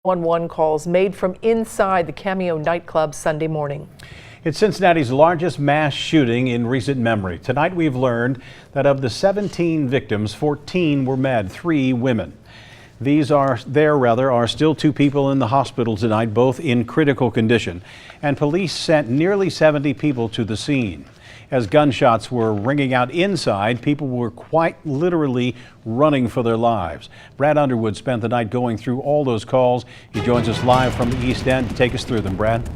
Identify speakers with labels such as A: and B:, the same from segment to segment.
A: 911 calls made from inside the Cameo nightclub Sunday morning.
B: It's Cincinnati's largest mass shooting in recent memory. Tonight we've learned that of the 17 victims, 14 were men, 3 women. There are still 2 people in the hospital tonight, both in critical condition, and police sent nearly 70 people to the scene. As gunshots were ringing out inside, people were quite literally running for their lives. Brad Underwood spent the night going through all those calls. He joins us live from the East End to take us through them. Brad?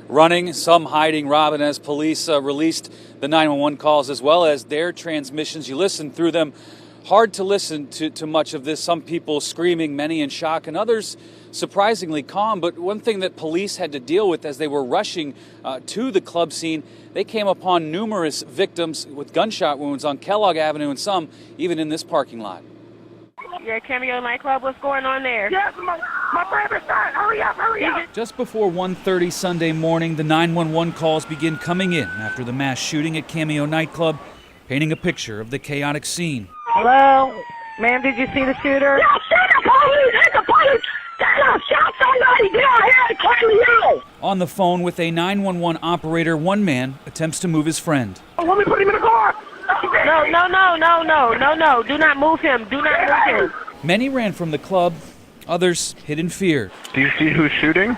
C: Running, some hiding, Robin, as police released the 911 calls as well as their transmissions. You listen through them. Hard to listen to much of this. Some people screaming, many in shock, and others surprisingly calm. But one thing that police had to deal with as they were rushing to the club scene, they came upon numerous victims with gunshot wounds on Kellogg Avenue and some even in this parking lot.
D: Yeah, Cameo nightclub, what's going on there?
E: Yes, my brother's son. Hurry up, hurry up.
C: Just before 1:30 Sunday morning, the 911 calls begin coming in after the mass shooting at Cameo nightclub, painting a picture of the chaotic scene.
D: Hello? Ma'am, did you see the shooter?
E: Yeah, shoot the police! Hit the police! Get up! Shout somebody! Get out here and Cameo!
C: On the phone with a 911 operator, one man attempts to move his friend.
E: Oh, let me put him in the car!
D: No. Do not move him. Do not move him.
C: Many ran from the club, others hid in fear.
F: Do you see who's shooting?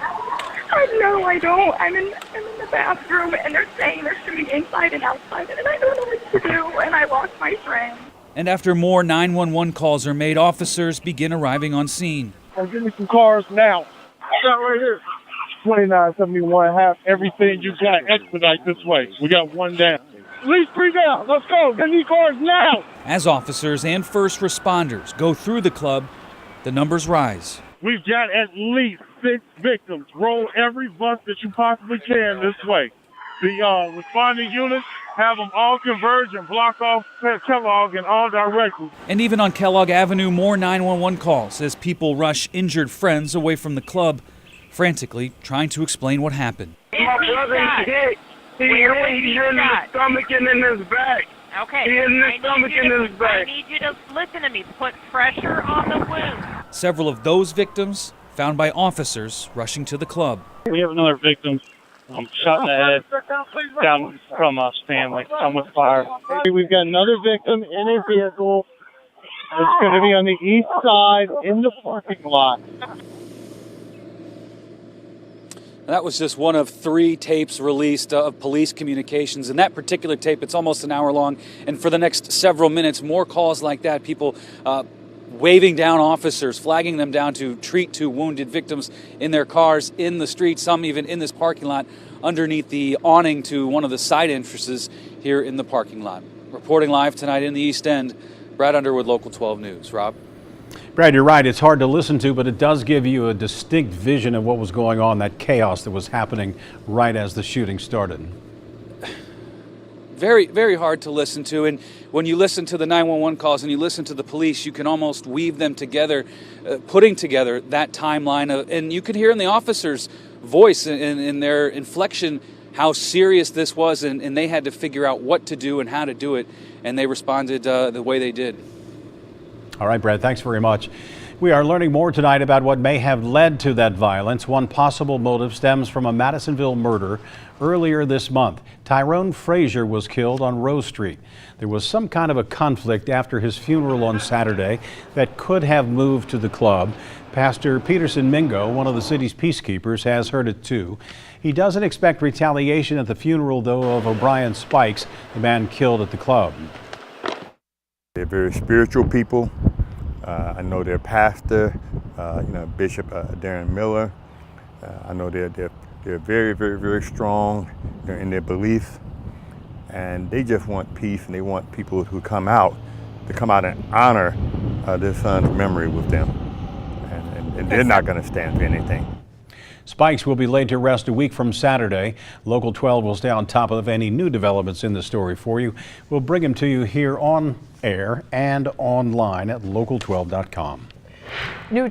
E: No, I don't. I'm in the bathroom, and they're saying they're shooting inside and outside, and I don't know what to do, and I lost my friend.
C: And after more 911 calls are made, officers begin arriving on scene.
G: Give me some cars now. I got right here. 2971, have everything you got expedite this way. We got one down. At least 3 down. Let's go. Get these cars now.
C: As officers and first responders go through the club, the numbers rise.
G: We've got at least 6 victims. Roll every bus that you possibly can this way. The responding units have them all converge and block off Kellogg in all directions.
C: And even on Kellogg Avenue, more 911 calls as people rush injured friends away from the club, frantically trying to explain what happened.
E: My brother's hit. He's in the stomach and in his back.
D: Okay.
E: He's in the stomach and his back.
D: I need you to listen to me. Put pressure on the wound.
C: Several of those victims found by officers rushing to the club.
G: We have another victim shot in the head down from Stanley. I'm with fire. We've got another victim in a vehicle. It's going to be on the east side in the parking lot.
C: That was just one of 3 tapes released of police communications. In that particular tape, it's almost an hour long. And for the next several minutes, more calls like that, people waving down officers, flagging them down to treat 2 wounded victims in their cars, in the street, some even in this parking lot, underneath the awning to one of the side entrances here in the parking lot. Reporting live tonight in the East End, Brad Underwood, Local 12 News. Rob?
B: Brad, you're right. It's hard to listen to, but it does give you a distinct vision of what was going on, that chaos that was happening right as the shooting started.
C: Very, very hard to listen to. And when you listen to the 911 calls and you listen to the police, you can almost weave them together, putting together that timeline. And you can hear in the officer's voice and in their inflection how serious this was. And they had to figure out what to do and how to do it. And they responded the way they did.
B: All right, Brad, thanks very much. We are learning more tonight about what may have led to that violence. One possible motive stems from a Madisonville murder earlier this month. Tyrone Frazier was killed on Rose Street. There was some kind of a conflict after his funeral on Saturday that could have moved to the club. Pastor Peterson Mingo, one of the city's peacekeepers, has heard it too. He doesn't expect retaliation at the funeral, though, of O'Brien Spikes, the man killed at the club.
H: They're very spiritual people. I know their pastor, Bishop Darren Miller. I know they're very, very, very strong in their beliefs, and they just want peace, and they want people who come out and honor their son's memory with them, and they're not going to stand for anything.
B: Spikes will be laid to rest a week from Saturday. Local 12 will stay on top of any new developments in the story for you. We'll bring them to you here on air and online at local12.com.
A: New